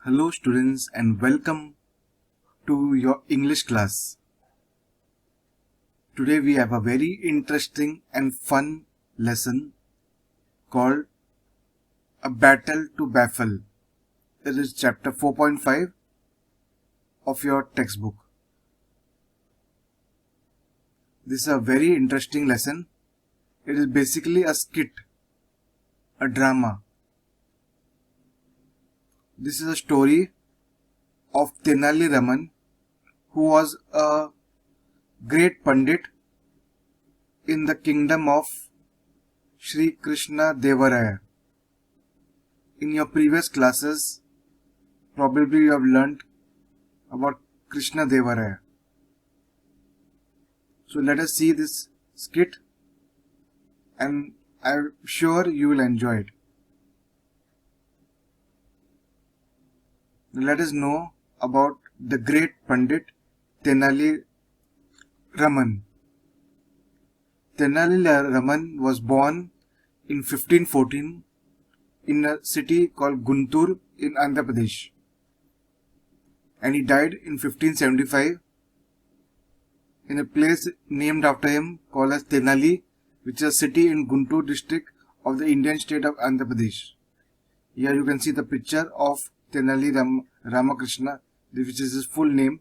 Hello students and welcome to your English class. Today we have a very interesting and fun lesson called A Battle to Baffle. It is chapter 4.5 of your textbook. This is a very interesting lesson. It is basically a skit, a drama. This is a story of Tenali Raman, who was a great Pandit in the kingdom of Sri Krishna Devaraya. In your previous classes, probably you have learnt about Krishna Devaraya. So let us see this skit and I am sure you will enjoy it. Let us know about the great Pandit Tenali Raman. Tenali Raman was born in 1514 in a city called Guntur in Andhra Pradesh, and he died in 1575 in a place named after him called as Tenali, which is a city in Guntur district of the Indian state of Andhra Pradesh. Here you can see the picture of Tenali Ramakrishna, which is his full name.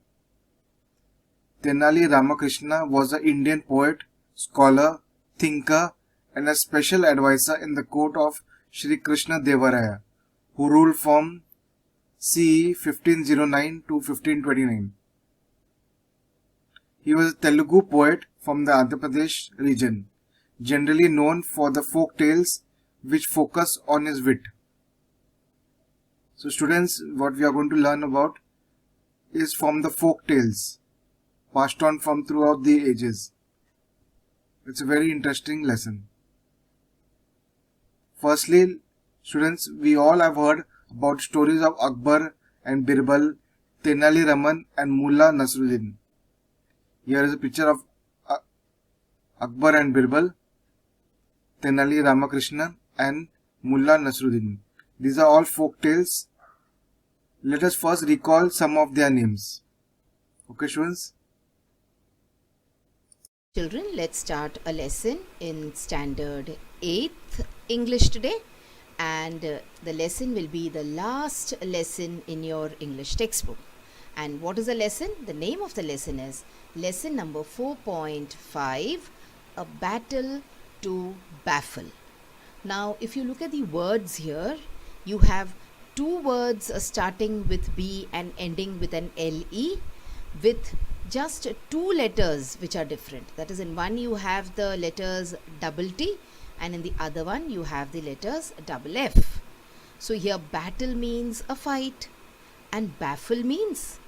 Tenali Ramakrishna was an Indian poet, scholar, thinker and a special advisor in the court of Sri Krishna Devaraya, who ruled from CE 1509 to 1529. He was a Telugu poet from the Andhra Pradesh region, generally known for the folk tales which focus on his wit. So students, what we are going to learn about is from the folk tales passed on from throughout the ages. It's a very interesting lesson. Firstly, students, we all have heard about stories of Akbar and Birbal, Tenali Raman and Mullah Nasruddin. Here is a picture of Akbar and Birbal, Tenali Ramakrishna and Mullah Nasruddin. These are all folk tales. Let us first recall some of their names. Okay, students? Children, let's start a lesson in standard 8th English today, and the lesson will be the last lesson in your English textbook. And what is the lesson? The name of the lesson is lesson number 4.5, A Battle to Baffle. Now, if you look at the words here, you have two words starting with B and ending with an LE with just two letters which are different. That is, in one you have the letters double T and in the other one you have the letters double F. So here battle means a fight and baffle means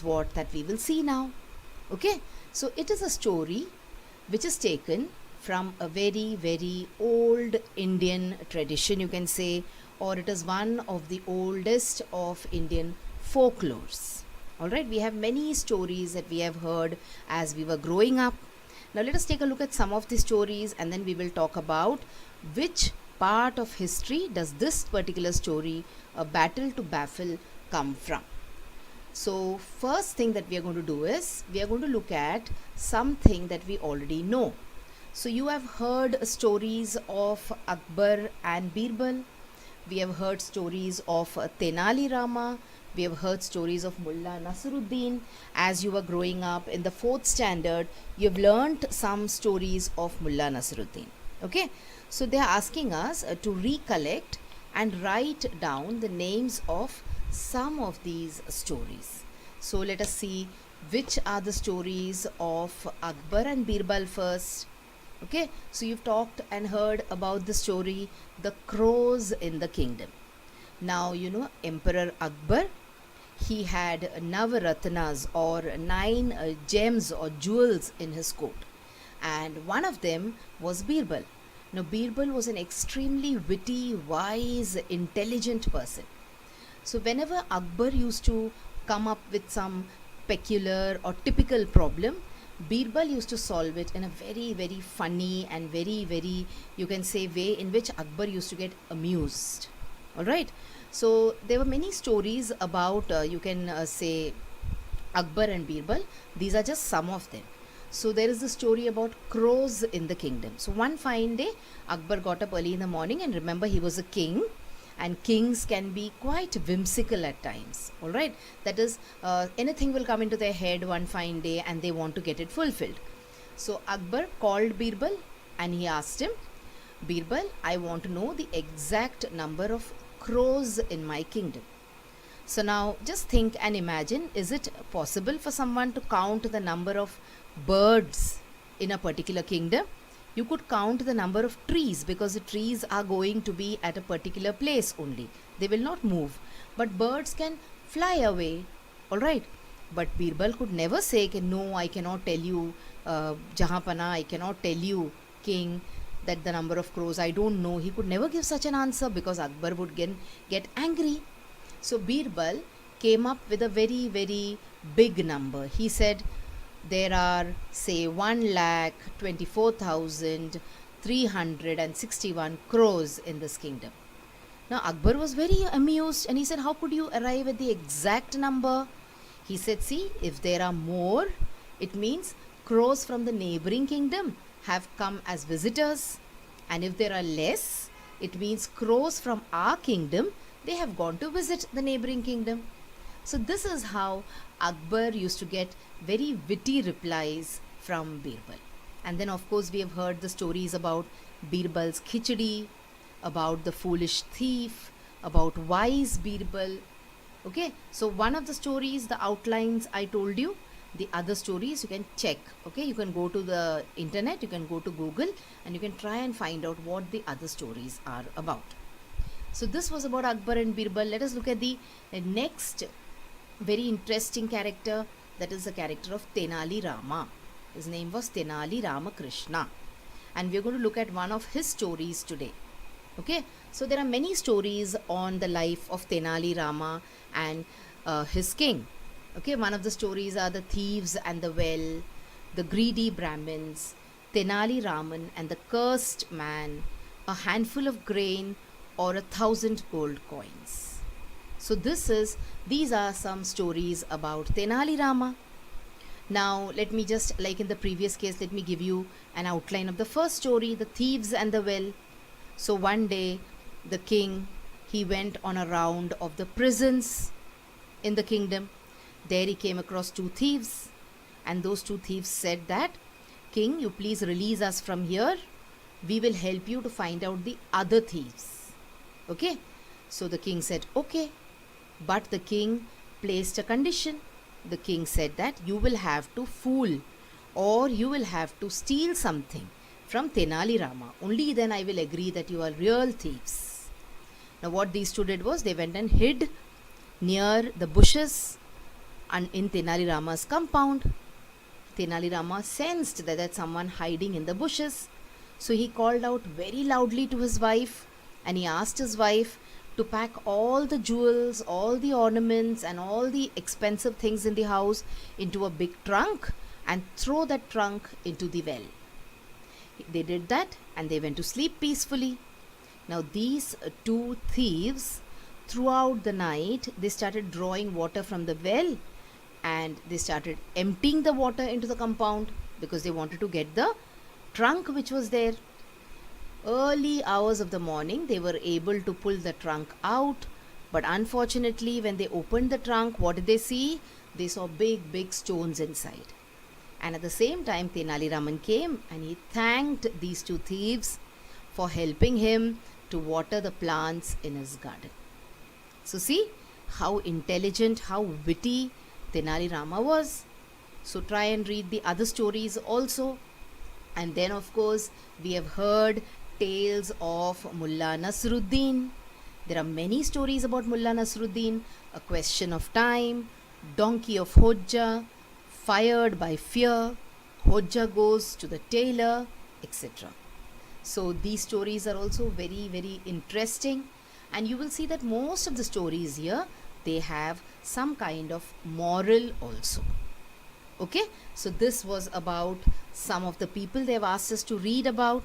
what? That we will see now. Okay, so it is a story which is taken from a very, very old Indian tradition, you can say, or it is one of the oldest of Indian folklores. Alright, we have many stories that we have heard as we were growing up. Now let us take a look at some of the stories and then we will talk about which part of history does this particular story, A Battle to Baffle, come from. So first thing that we are going to do is we are going to look at something that we already know. So you have heard stories of Akbar and Birbal. We have heard stories of Tenali Rama. We have heard stories of Mullah Nasruddin. As you were growing up in the 4th standard, you have learnt some stories of Mullah Nasruddin. Okay, so they are asking us to recollect and write down the names of some of these stories. So let us see which are the stories of Akbar and Birbal first. Okay, so you've talked and heard about the story The Crows in the Kingdom. Now you know Emperor Akbar, he had Navaratnas or 9 gems or jewels in his court, and one of them was Birbal. Now Birbal was an extremely witty, wise, intelligent person. So whenever Akbar used to come up with some peculiar or typical problem, Birbal used to solve it in a very, very funny and very, very, you can say, way in which Akbar used to get amused. Alright. So there were many stories about, you can say, Akbar and Birbal. These are just some of them. So there is the story about crows in the kingdom. So one fine day, Akbar got up early in the morning, and remember, he was a king, and kings can be quite whimsical at times. All right, that is, anything will come into their head one fine day, and they want to get it fulfilled. So Akbar called Birbal and he asked him, Birbal, I want to know the exact number of crows in my kingdom. So now just think and imagine, is it possible for someone to count the number of birds in a particular kingdom? You could count the number of trees, because the trees are going to be at a particular place only. They will not move. But birds can fly away. Alright. But Birbal could never say, no, I cannot tell you, Jahapana, I cannot tell you, king, that the number of crows, I don't know. He could never give such an answer, because Akbar would get angry. So Birbal came up with a very, very big number. He said, there are, say, 1,24,361 crows in this kingdom. Now Akbar was very amused, and he said, how could you arrive at the exact number? He said, see, if there are more, it means crows from the neighboring kingdom have come as visitors, and if there are less, it means crows from our kingdom, they have gone to visit the neighboring kingdom. So this is how Akbar used to get very witty replies from Birbal. And then of course we have heard the stories about Birbal's khichdi, about the foolish thief, about wise Birbal. Okay, so one of the stories, the outlines I told you, the other stories you can check. Okay, you can go to the internet, you can go to Google, and you can try and find out what the other stories are about. So this was about Akbar and Birbal. Let us look at the next very interesting character, that is the character of Tenali Rama. His name was Tenali Ramakrishna, and we are going to look at one of his stories today. Okay, so there are many stories on the life of Tenali Rama and his king. Okay, one of the stories are the thieves and the well, the greedy Brahmins, Tenali Raman and the cursed man, a handful of grain, or 1,000 gold coins. So these are some stories about Tenali Rama. Now let me just, like in the previous case, let me give you an outline of the first story, the thieves and the well. So one day the king, he went on a round of the prisons in the kingdom. There he came across two thieves, and those two thieves said that, King, you please release us from here. We will help you to find out the other thieves. Okay, so the king said, okay. But the king placed a condition. The king said that you will have to fool, or you will have to steal something from Tenali Rama. Only then I will agree that you are real thieves. Now what these two did was, they went and hid near the bushes and in Tenali Rama's compound. Tenali Rama sensed that there's someone hiding in the bushes. So he called out very loudly to his wife, and he asked his wife to pack all the jewels, all the ornaments and all the expensive things in the house into a big trunk and throw that trunk into the well. They did that and they went to sleep peacefully. Now these two thieves, throughout the night, they started drawing water from the well, and they started emptying the water into the compound because they wanted to get the trunk which was there. Early hours of the morning, they were able to pull the trunk out, but unfortunately when they opened the trunk, what did they see? They saw big stones inside. And at the same time, Tenali Raman came and he thanked these two thieves for helping him to water the plants in his garden. So see how intelligent, how witty Tenali Rama was. So try and read the other stories also. And then of course we have heard tales of Mullah Nasruddin. There are many stories about Mullah Nasruddin. A Question of Time, Donkey of Hojja, Fired by Fear, Hojja Goes to the Tailor, etc. So these stories are also very interesting, and you will see that most of the stories here, they have some kind of moral also. Okay, so this was about some of the people they have asked us to read about.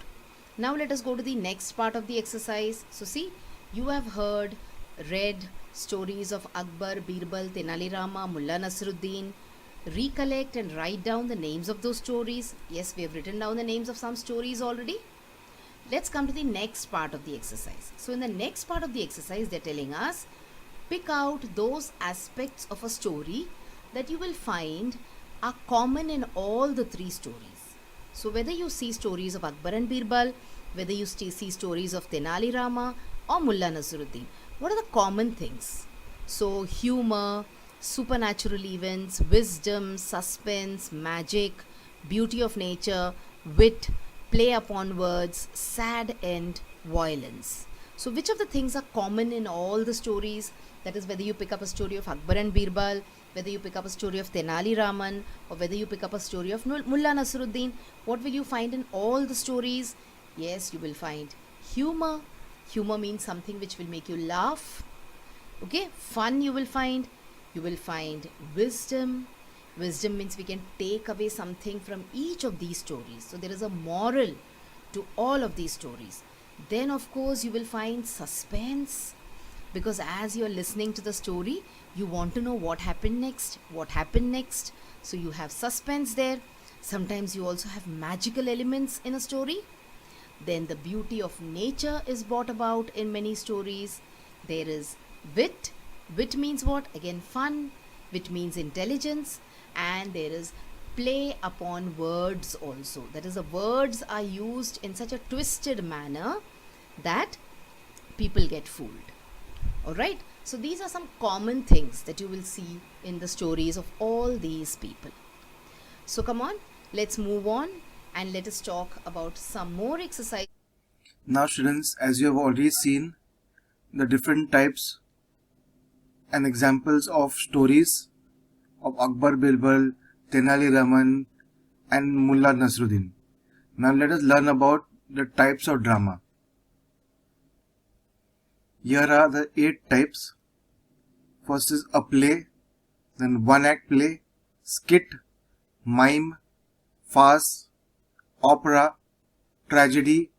Now let us go to the next part of the exercise. So see, you have heard read stories of Akbar, Birbal, Tenali Rama, Mulla Nasruddin, recollect and write down the names of those stories. Yes, we have written down the names of some stories already. Let's come to the next part of the exercise. So in the next part of the exercise, they're telling us pick out those aspects of a story that you will find are common in all the three stories. So whether you see stories of Akbar and Birbal, whether you see stories of Tenali Rama or Mulla Nasruddin, what are the common things? So humor, supernatural events, wisdom, suspense, magic, beauty of nature, wit, play upon words, sad end, violence. So which of the things are common in all the stories? That is, whether you pick up a story of Akbar and Birbal, whether you pick up a story of Tenali Raman, or whether you pick up a story of Mulla Nasruddin, what will you find in all the stories? Yes, you will find humor. Humor means something which will make you laugh. Okay, fun you will find. You will find wisdom. Wisdom means we can take away something from each of these stories. So there is a moral to all of these stories. Then of course you will find suspense, because as you are listening to the story, you want to know what happened next, so you have suspense there. Sometimes you also have magical elements in a story. Then the beauty of nature is brought about in many stories. There is wit. Wit means what? Again, fun. Wit means intelligence. And there is play upon words also. That is, the words are used in such a twisted manner that people get fooled. Alright, so these are some common things that you will see in the stories of all these people. So come on, let's move on and let us talk about some more exercise. Now students, as you have already seen the different types and examples of stories of Akbar, Birbal, Tenali Raman and Mulla Nasruddin. Now let us learn about the types of drama. Here are the 8 types. First is a play, then one act play, skit, mime, farce, opera, tragedy,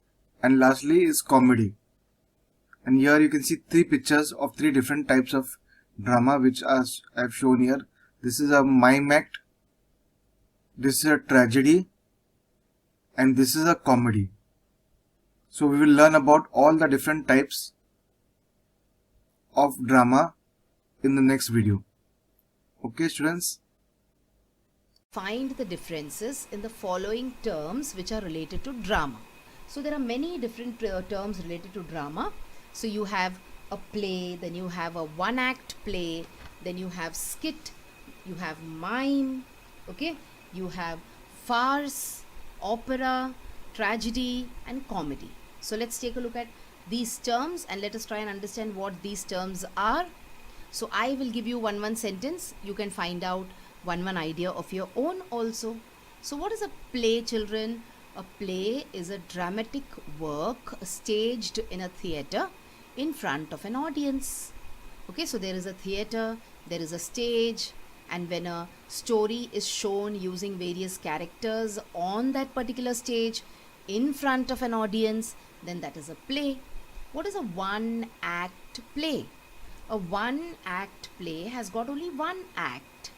and lastly is comedy. And here you can see 3 pictures of 3 different types of drama which I have shown here. This is a mime act, this is a tragedy, and this is a comedy. So we will learn about all the different types of drama in the next video. Okay students? Find the differences in the following terms which are related to drama. So there are many different terms related to drama. So you have a play, then you have a one act play, then you have skit, you have mime, okay, you have farce, opera, tragedy and comedy. So let's take a look at these terms and let us try and understand what these terms are. So I will give you one sentence. You can find out one idea of your own also. So what is a play, children? A play is a dramatic work staged in a theatre in front of an audience. Okay, so there is a theatre, there is a stage, and when a story is shown using various characters on that particular stage in front of an audience, then that is a play. What is a one act play? A one act play has got only one act.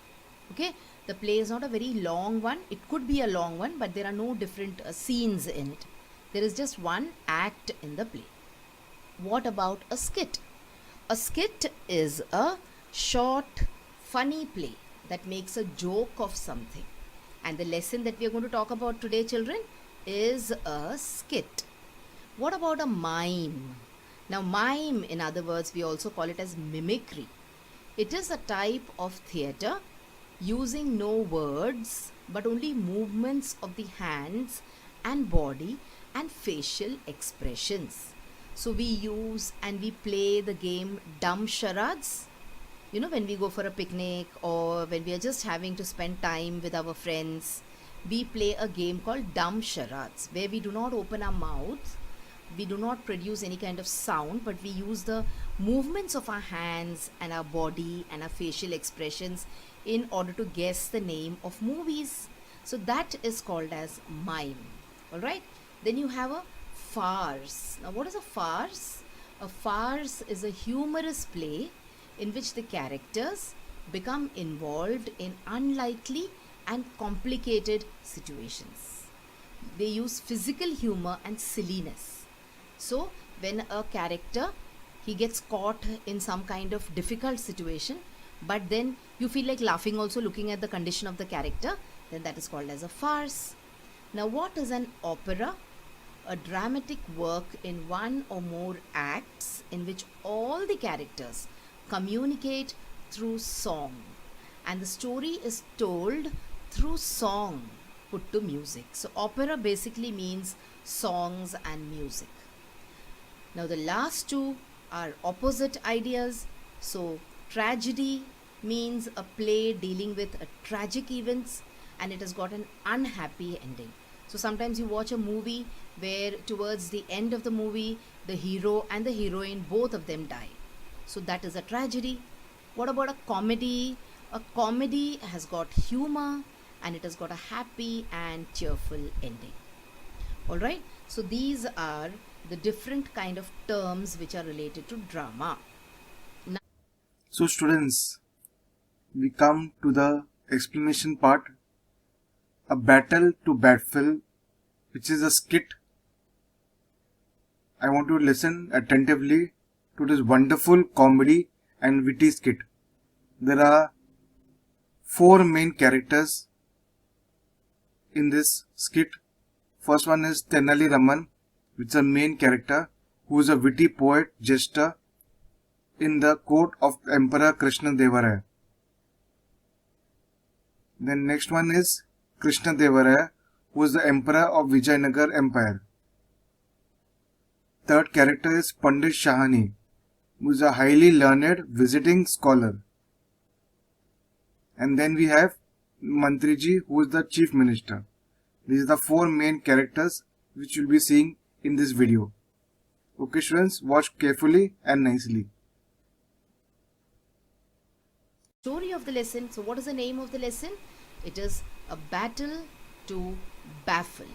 Okay, the play is not a very long one. It could be a long one, but there are no different scenes in it. There is just one act in the play. What about a skit? A skit is a short, funny play that makes a joke of something. And the lesson that we are going to talk about today, children, is a skit. What about a mime? Now, mime, in other words, we also call it as mimicry. It is a type of theatre using no words but only movements of the hands and body and facial expressions. So we use and we play the game dumb charades. You know, when we go for a picnic or when we are just having to spend time with our friends, we play a game called dumb charades, where we do not open our mouths, we do not produce any kind of sound, but we use the movements of our hands and our body and our facial expressions in order to guess the name of movies. So that is called as mime. Alright, then you have a farce. Now what is a farce? A farce is a humorous play in which the characters become involved in unlikely and complicated situations. They use physical humor and silliness. So, when a character he gets caught in some kind of difficult situation, but then you feel like laughing also looking at the condition of the character, then that is called as a farce. Now, what is an opera? A dramatic work in one or more acts in which all the characters communicate through song, and the story is told through song put to music. So, opera basically means songs and music. Now, the last two are opposite ideas. So, tragedy means a play dealing with a tragic events and it has got an unhappy ending. So, sometimes you watch a movie where towards the end of the movie, the hero and the heroine, both of them die. So, that is a tragedy. What about a comedy? A comedy has got humor and it has got a happy and cheerful ending. Alright, so these are the different kind of terms which are related to drama. So students, we come to the explanation part. A battle to baffle, which is a skit. I want to listen attentively to this wonderful comedy and witty skit. There are 4 main characters in this skit. First one is Tenali Raman, which is a main character who is a witty poet jester in the court of Emperor Krishna Devaraya. Then next one is Krishna Devaraya, who is the emperor of Vijayanagar Empire. Third character is Pandit Shahani, who is a highly learned visiting scholar. And then we have Mantriji, who is the chief minister. These are the 4 main characters which you will be seeing in this video. Okay students, watch carefully and nicely. Story of the lesson. So, what is the name of the lesson? It is a battle to baffle.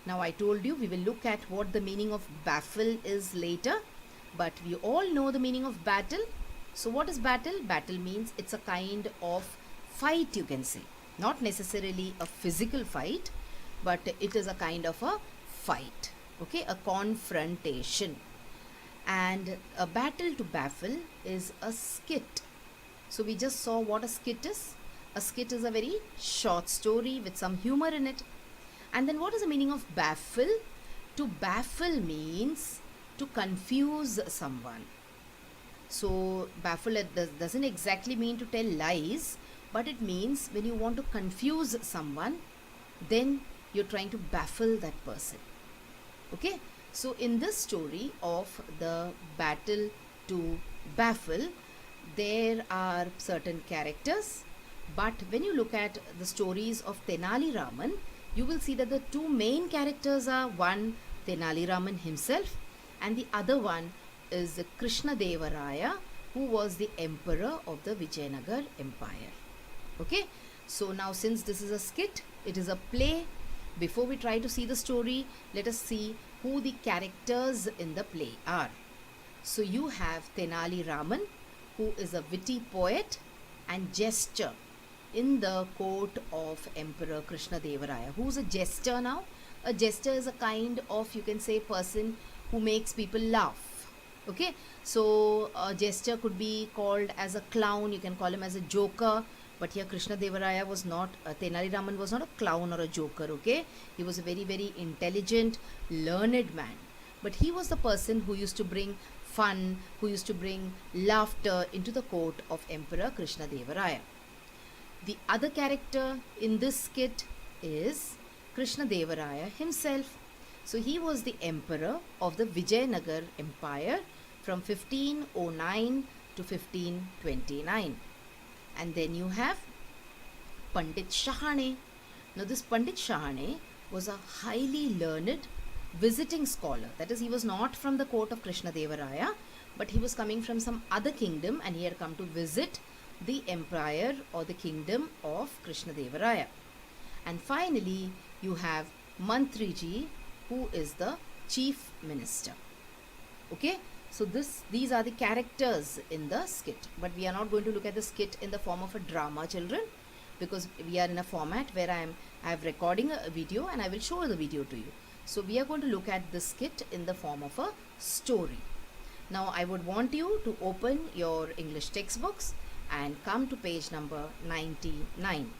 Now, I told you we will look at what the meaning of baffle is later, but we all know the meaning of battle. So, what is battle? Battle means it's a kind of fight, you can say. Not necessarily a physical fight, but it is a kind of a fight. Okay, a confrontation. And a battle to baffle is a skit. So, we just saw what a skit is. A skit is a very short story with some humor in it. And then what is the meaning of baffle? To baffle means to confuse someone. So, baffle doesn't exactly mean to tell lies, but it means when you want to confuse someone, then you're trying to baffle that person. Okay, so in this story of the battle to baffle, there are certain characters, but when you look at the stories of Tenali Raman, you will see that the 2 main characters are one Tenali Raman himself and the other one is Krishna Devaraya, who was the emperor of the Vijayanagar Empire. Okay, so now since this is a skit, it is a play. Before we try to see the story, let us see who the characters in the play are. So you have Tenali Raman, who is a witty poet and jester in the court of Emperor Krishna Devaraya. Who's a jester now? A jester is a kind of, you can say, person who makes people laugh. Okay, so a jester could be called as a clown, you can call him as a joker, but here Krishna Devaraya was not, Tenali Raman was not a clown or a joker, okay? He was a very, very intelligent, learned man. But he was the person who used to bring fun, who used to bring laughter into the court of Emperor Krishna Devaraya. The other character in this skit is Krishna Devaraya himself. So he was the emperor of the Vijayanagar Empire from 1509 to 1529. And then you have Pandit Shahane. Now this Pandit Shahane was a highly learned visiting scholar. That is, he was not from the court of Krishna Devaraya, but he was coming from some other kingdom and he had come to visit the empire or the kingdom of Krishna Devaraya. And finally, you have Mantriji, who is the chief minister. Okay, So these are the characters in the skit, but we are not going to look at the skit in the form of a drama, children, because we are in a format where I have recording a video and I will show the video to you. So we are going to look at the skit in the form of a story. Now I would want you to open your English textbooks and come to page number 99.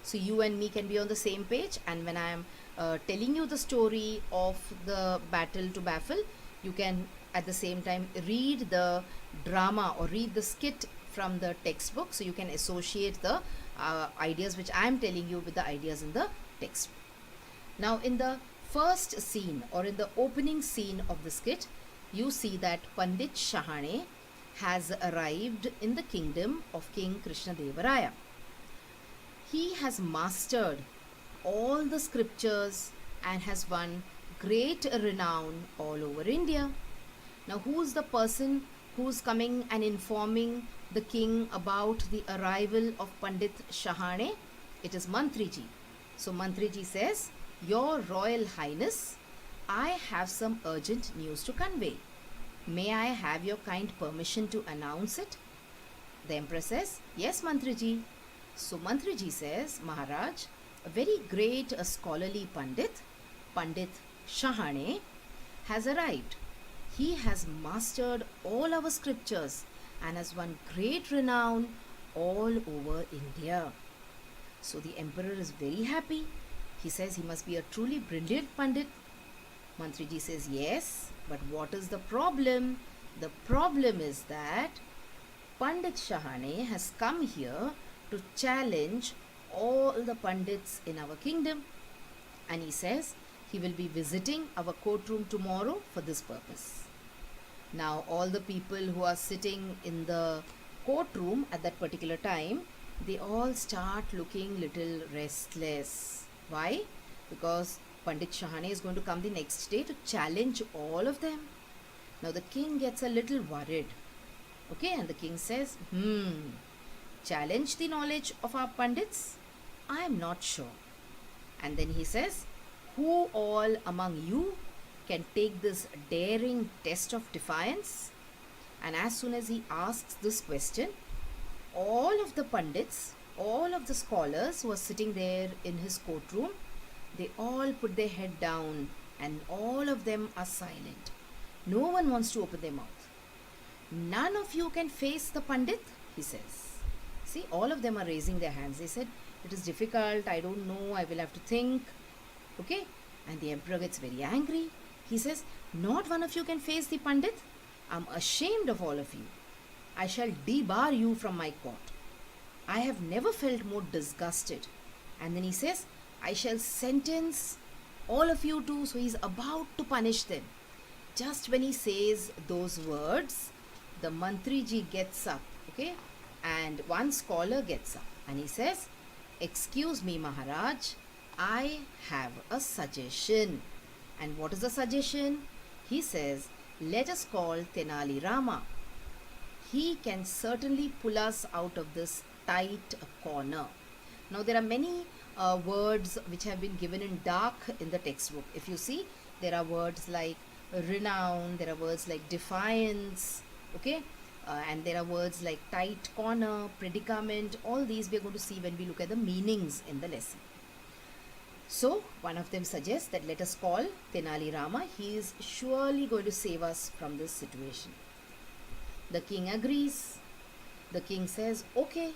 So you and me can be on the same page, and when I am telling you the story of the battle to baffle, you can at the same time read the drama or read the skit from the textbook, so you can associate the ideas which I am telling you with the ideas in the textbook. Now in the first scene or in the opening scene of the skit, you see that Pandit Shahane has arrived in the kingdom of King Krishna Deva Raya. He has mastered all the scriptures and has won great renown all over India. Now who is the person who's coming and informing the king about the arrival of Pandit Shahane? It is Mantriji. So Mantriji says, "Your Royal Highness, I have some urgent news to convey. May I have your kind permission to announce it?" The Emperor says, "Yes, Mantriji." So Mantriji says, "Maharaj, a very great scholarly Pandit, Pandit Shahane, has arrived. He has mastered all our scriptures and has won great renown all over India." So the Emperor is very happy. He says he must be a truly brilliant Pandit. Mantriji says, "Yes, but what is the problem? The problem is that Pandit Shahane has come here to challenge all the Pandits in our kingdom, and he says he will be visiting our courtroom tomorrow for this purpose." Now all the people who are sitting in the courtroom at that particular time, they all start looking little restless. Why? Because Pandit Shahane is going to come the next day to challenge all of them. Now the king gets a little worried. Okay, and the king says, challenge the knowledge of our Pandits? I am not sure. And then he says, who all among you can take this daring test of defiance? And as soon as he asks this question, all of the Pandits, all of the scholars who are sitting there in his courtroom, they all put their head down and all of them are silent. No one wants to open their mouth. None of you can face the Pandit, he says. See, all of them are raising their hands. They said, it is difficult, I don't know, I will have to think. Okay? And the Emperor gets very angry. He says, not one of you can face the Pandit? I'm ashamed of all of you. I shall debar you from my court. I have never felt more disgusted. And then he says, I shall sentence all of you to, so he's about to punish them. Just when he says those words, the Mantriji gets up, okay? And one scholar gets up and he says, excuse me, Maharaj, I have a suggestion. And what is the suggestion? He says, let us call Tenali Rama. He can certainly pull us out of this tight corner. Now there are many words which have been given in dark in the textbook. If you see, there are words like renown, there are words like defiance, okay? And there are words like tight corner, predicament. All these we are going to see when we look at the meanings in the lesson. So one of them suggests that let us call Tenali Rama. He is surely going to save us from this situation. The king agrees. The king says, okay,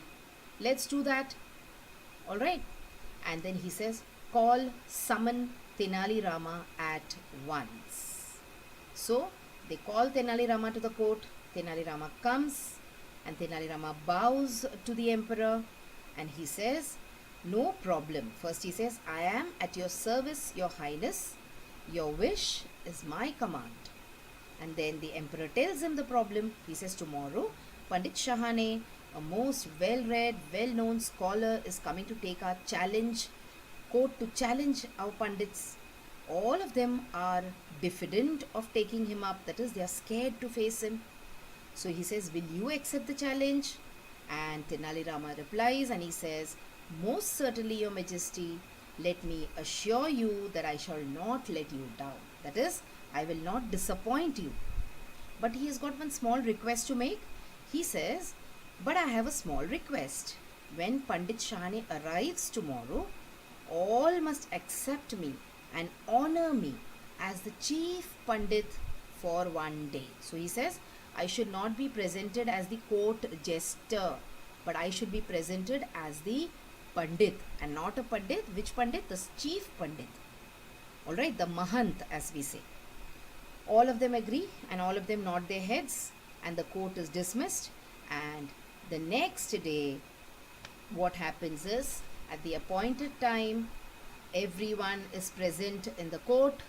let's do that. All right. And then he says, summon Tenali Rama at once. So they call Tenali Rama to the court. Tenali Rama comes and Tenali Rama bows to the emperor and he says, no problem. First he says, I am at your service, your highness. Your wish is my command. And then the emperor tells him the problem. He says, tomorrow Pandit Shahane, a most well-read, well-known scholar, is coming to take our court to challenge our Pandits. All of them are diffident of taking him up. That is, they are scared to face him. So he says, will you accept the challenge? And Tenali Rama replies and he says, most certainly, your majesty, let me assure you that I shall not let you down. That is, I will not disappoint you. but he has got one small request to make. He says, but I have a small request. When Pandit Shahane arrives tomorrow, all must accept me and honor me as the chief Pandit for one day. So he says, I should not be presented as the court jester, but I should be presented as the Pandit, and not a Pandit. Which Pandit? The chief Pandit. Alright, the Mahant, as we say. All of them agree and all of them nod their heads, and the court is dismissed. And the next day, what happens is, at the appointed time, everyone is present in the court.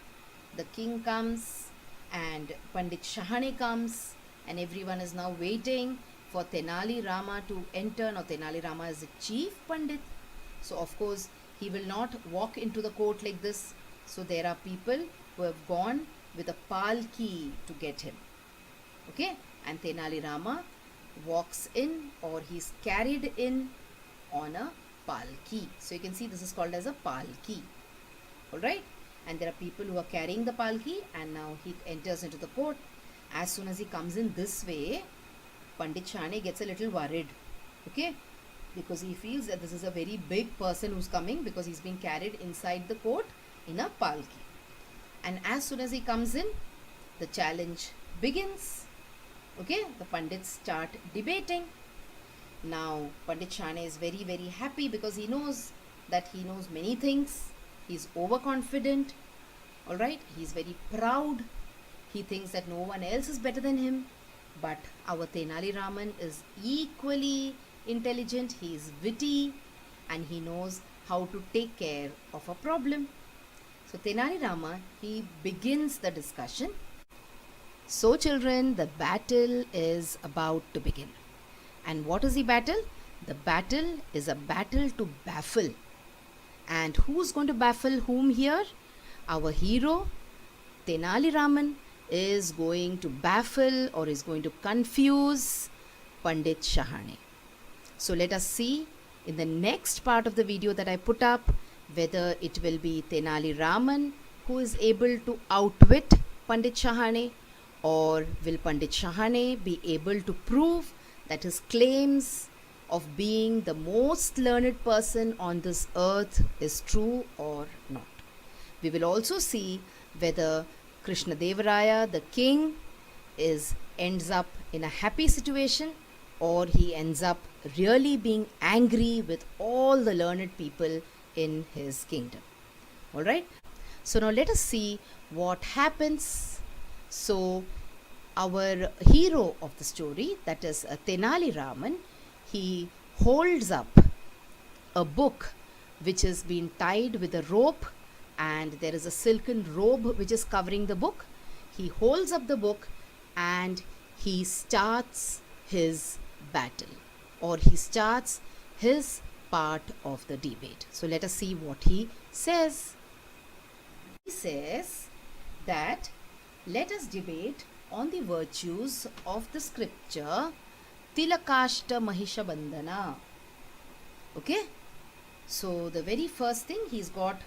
The king comes and Pandit Shahane comes, and everyone is now waiting for Tenali Rama to enter. Now Tenali Rama is the chief Pandit, so of course he will not walk into the court like this. So there are people who have gone with a palki to get him. Okay, and Tenali Rama walks in, or he's carried in on a palki. So you can see this is called as a palki. Alright, and there are people who are carrying the palki, and now he enters into the court. As soon as he comes in this way, Pandit Shahane gets a little worried. Okay, because he feels that this is a very big person who's coming, because he's being carried inside the court in a palki. And as soon as he comes in, the challenge begins. Okay, the Pandits start debating. Now Pandit Shahane is very, very happy, because he knows that he knows many things. He's overconfident. Alright, he's very proud. He thinks that no one else is better than him. But our Tenali Raman is equally intelligent. He is witty, and he knows how to take care of a problem. So Tenali Rama, he begins the discussion. So children, the battle is about to begin. And what is the battle? The battle is a battle to baffle. And who's going to baffle whom here? Our hero, Tenali Raman, is going to baffle, or is going to confuse Pandit Shahane. So let us see in the next part of the video that I put up, whether it will be Tenali Raman who is able to outwit Pandit Shahane, or will Pandit Shahane be able to prove that his claims of being the most learned person on this earth is true or not. We will also see whether Krishna Devaraya, the king, ends up in a happy situation, or he ends up really being angry with all the learned people in his kingdom. Alright, so now let us see what happens. So our hero of the story, that is Tenali Raman, he holds up a book which has been tied with a rope, and there is a silken robe which is covering the book. He holds up the book and he starts his battle, or he starts his part of the debate. So let us see what he says. He says that let us debate on the virtues of the scripture Tilakashta Mahisha Bandhana. Okay, so the very first thing, he's got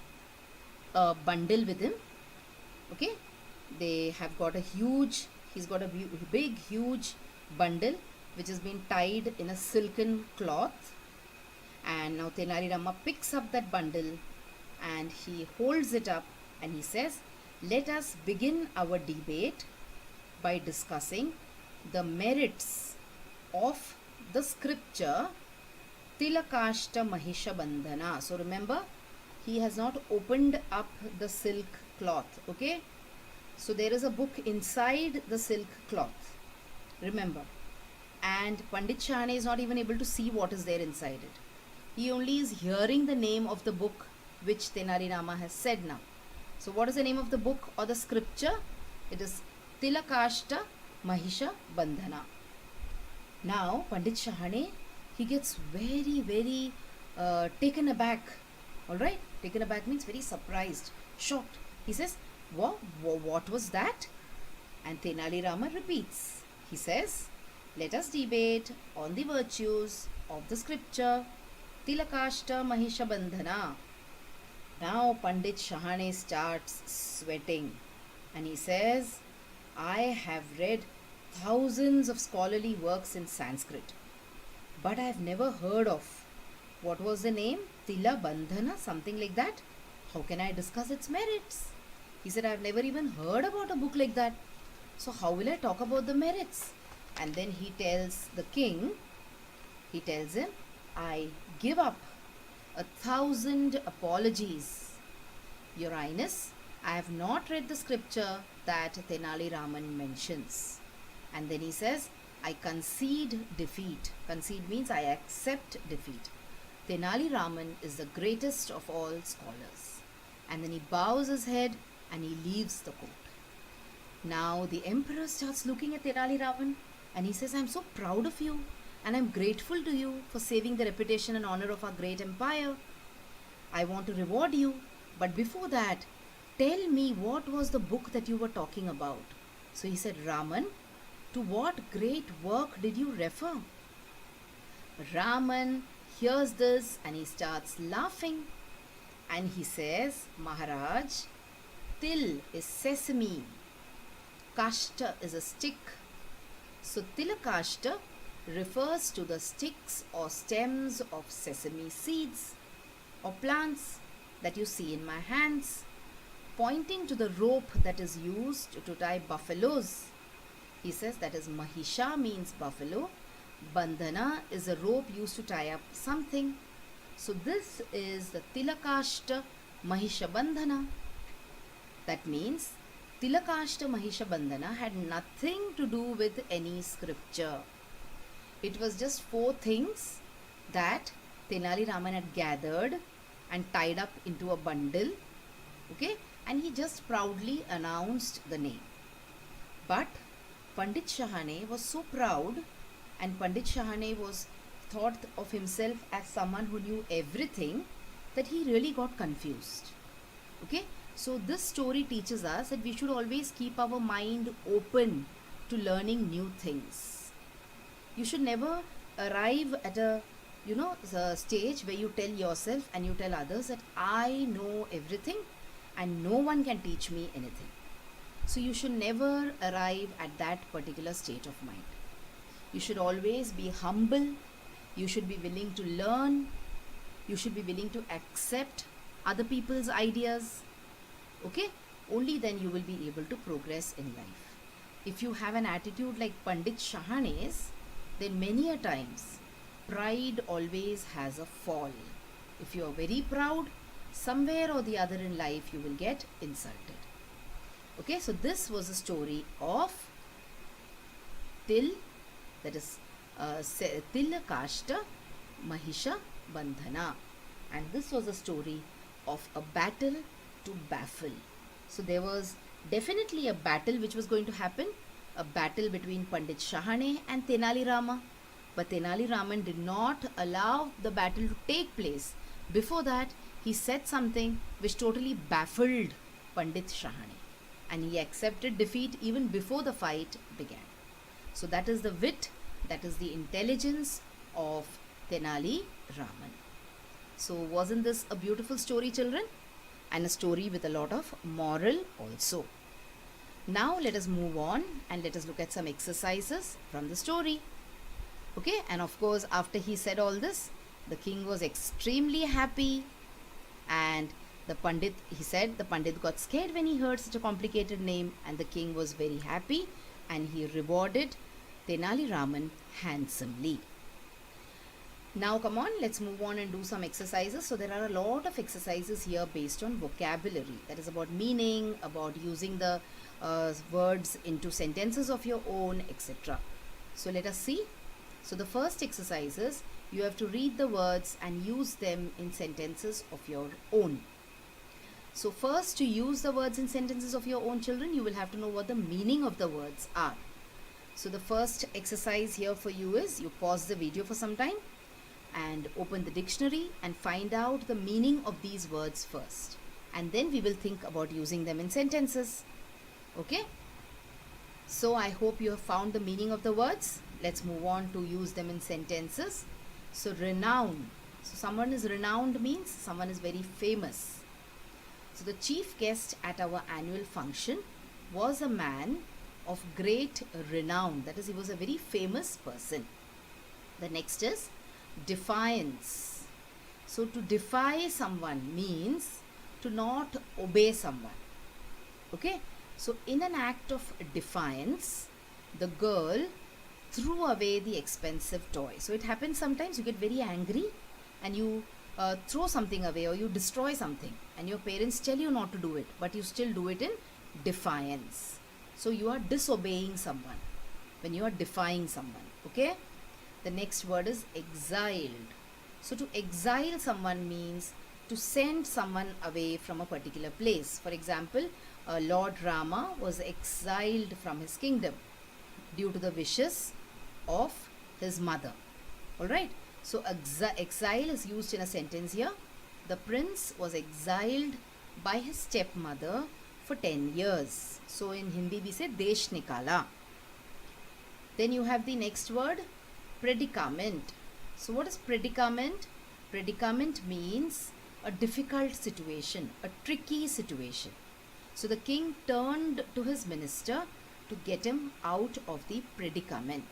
a bundle with him. Okay, they have got he's got a big huge bundle which has been tied in a silken cloth. And now Tenali Rama picks up that bundle and he holds it up, and he says, let us begin our debate by discussing the merits of the scripture Tilakashta Mahisha Bandhana. So remember, he has not opened up the silk cloth. Okay, so there is a book inside the silk cloth, remember, and Pandit Shahane is not even able to see what is there inside it. He only is hearing the name of the book which Tenali Rama has said now. So what is the name of the book or the scripture? It is Tilakashta Mahisha Bandhana. Now Pandit Shahane, he gets very, very taken aback. Alright, taken aback means very surprised, shocked. He says, what was that? And Tenali Rama repeats. He says, let us debate on the virtues of the scripture Tilakashta Mahisha Bandhana. Now Pandit Shahane starts sweating and he says, I have read thousands of scholarly works in Sanskrit, but I've never heard of. What was the name? Tila Bandhana, something like that. How can I discuss its merits? He said, I've never even heard about a book like that. So, how will I talk about the merits? And then he tells the king, he tells him, I give up 1,000 apologies. Your Highness, I have not read the scripture that Tenali Raman mentions. And then he says, I concede defeat. Concede means I accept defeat. Tenali Raman is the greatest of all scholars. And then he bows his head and he leaves the court. Now the emperor starts looking at Tenali Raman and he says, I'm so proud of you and I'm grateful to you for saving the reputation and honor of our great empire. I want to reward you, but before that, tell me what was the book that you were talking about. So he said, Raman, to what great work did you refer? Raman hears this and he starts laughing and he says, Maharaj, Til is sesame, Kashta is a stick. So Tilakashta refers to the sticks or stems of sesame seeds or plants that you see in my hands, pointing to the rope that is used to tie buffaloes. He says that is Mahisha means buffalo. Bandhana is a rope used to tie up something. So this is the Tilakashta Mahisha Bandhana. That means Tilakashta Mahisha Bandhana had nothing to do with any scripture. It was just 4 things that Tenali Raman had gathered and tied up into a bundle. Okay, and he just proudly announced the name. But Pandit Shahane was so proud, and Pandit Shahane was thought of himself as someone who knew everything, that he really got confused. Okay, so this story teaches us that we should always keep our mind open to learning new things. You should never arrive at a stage where you tell yourself and you tell others that I know everything and no one can teach me anything. So you should never arrive at that particular state of mind. You should always be humble. You should be willing to learn. You should be willing to accept other people's ideas. Okay? Only then you will be able to progress in life. If you have an attitude like Pandit Shahane's, then many a times pride always has a fall. If you are very proud, somewhere or the other in life you will get insulted. Okay, so this was a story of Til, that is Tilakashta Mahisha Bandhana, and this was a story of a battle to baffle. So there was definitely a battle which was going to happen, a battle between Pandit Shahane and Tenali Rama, but Tenali Raman did not allow the battle to take place. Before that, he said something which totally baffled Pandit Shahane, and he accepted defeat even before the fight began. So that is the wit, that is the intelligence of Tenali Raman. So wasn't this a beautiful story, children? And a story with a lot of moral also. Now let us move on and let us look at some exercises from the story. Okay, and of course after he said all this, the king was extremely happy, and the Pandit got scared when he heard such a complicated name, and the king was very happy and he rewarded Tenali Raman handsomely. Now come on, let's move on and do some exercises. So there are a lot of exercises here based on vocabulary, that is about meaning, about using the words into sentences of your own, etc. So let us see. So the first exercise is you have to read the words and use them in sentences of your own. So first, to use the words in sentences of your own, children, you will have to know what the meaning of the words are. So the first exercise here for you is you pause the video for some time and open the dictionary and find out the meaning of these words first, and then we will think about using them in sentences. Okay, so I hope you have found the meaning of the words. Let's move on to use them in sentences. So renown, so someone is renowned means someone is very famous. So the chief guest at our annual function was a man of great renown. That is, he was a very famous person. The next is defiance. So to defy someone means to not obey someone. Okay, so in an act of defiance, the girl threw away the expensive toy. So it happens sometimes you get very angry and you throw something away or you destroy something, and your parents tell you not to do it, but you still do it in defiance. So you are disobeying someone when you are defying someone. Okay, the next word is exiled. So to exile someone means to send someone away from a particular place. For example, Lord Rama was exiled from his kingdom due to the wishes of his mother. Alright, so exile is used in a sentence here. The prince was exiled by his stepmother for 10 years. So in Hindi we say Desh Nikala. Then you have the next word, predicament. So what is predicament? Predicament means a difficult situation, a tricky situation. So the king turned to his minister to get him out of the predicament.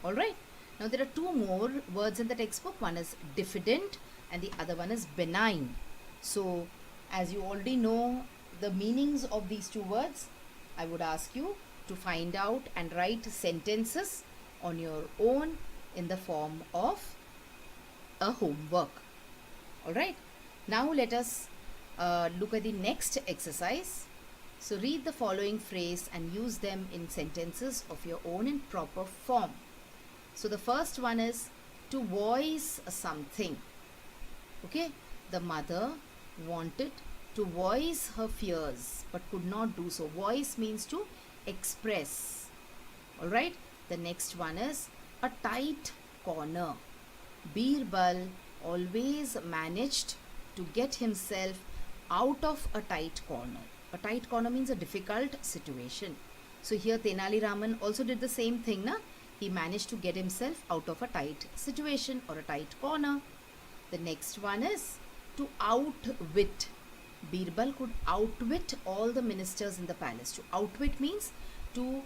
Alright, now there are two more words in the textbook. One is diffident and the other one is benign. So as you already know the meanings of these two words, I would ask you to find out and write sentences on your own in the form of a homework. Alright, now let us look at the next exercise. So read the following phrase and use them in sentences of your own in proper form. So the first one is to voice something. Okay, the mother wanted to voice her fears but could not do so. Voice means to express. Alright, the next one is a tight corner. Birbal always managed to get himself out of a tight corner. A tight corner means a difficult situation. So here Tenali Raman also did the same thing, na? He managed to get himself out of a tight situation or a tight corner. The next one is to outwit. Birbal could outwit all the ministers in the palace. To outwit means to,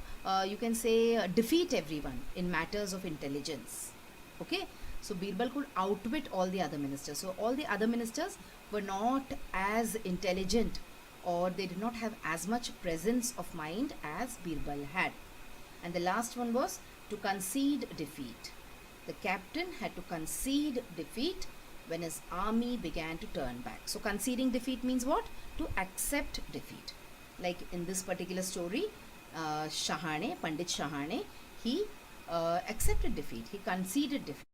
you can say, defeat everyone in matters of intelligence. Okay, so Birbal could outwit all the other ministers. So all the other ministers were not as intelligent, or they did not have as much presence of mind as Birbal had. And the last one was to concede defeat. The captain had to concede defeat when his army began to turn back. So conceding defeat means what? To accept defeat. Like in this particular story, Shahane, Pandit Shahane, he accepted defeat. He conceded defeat.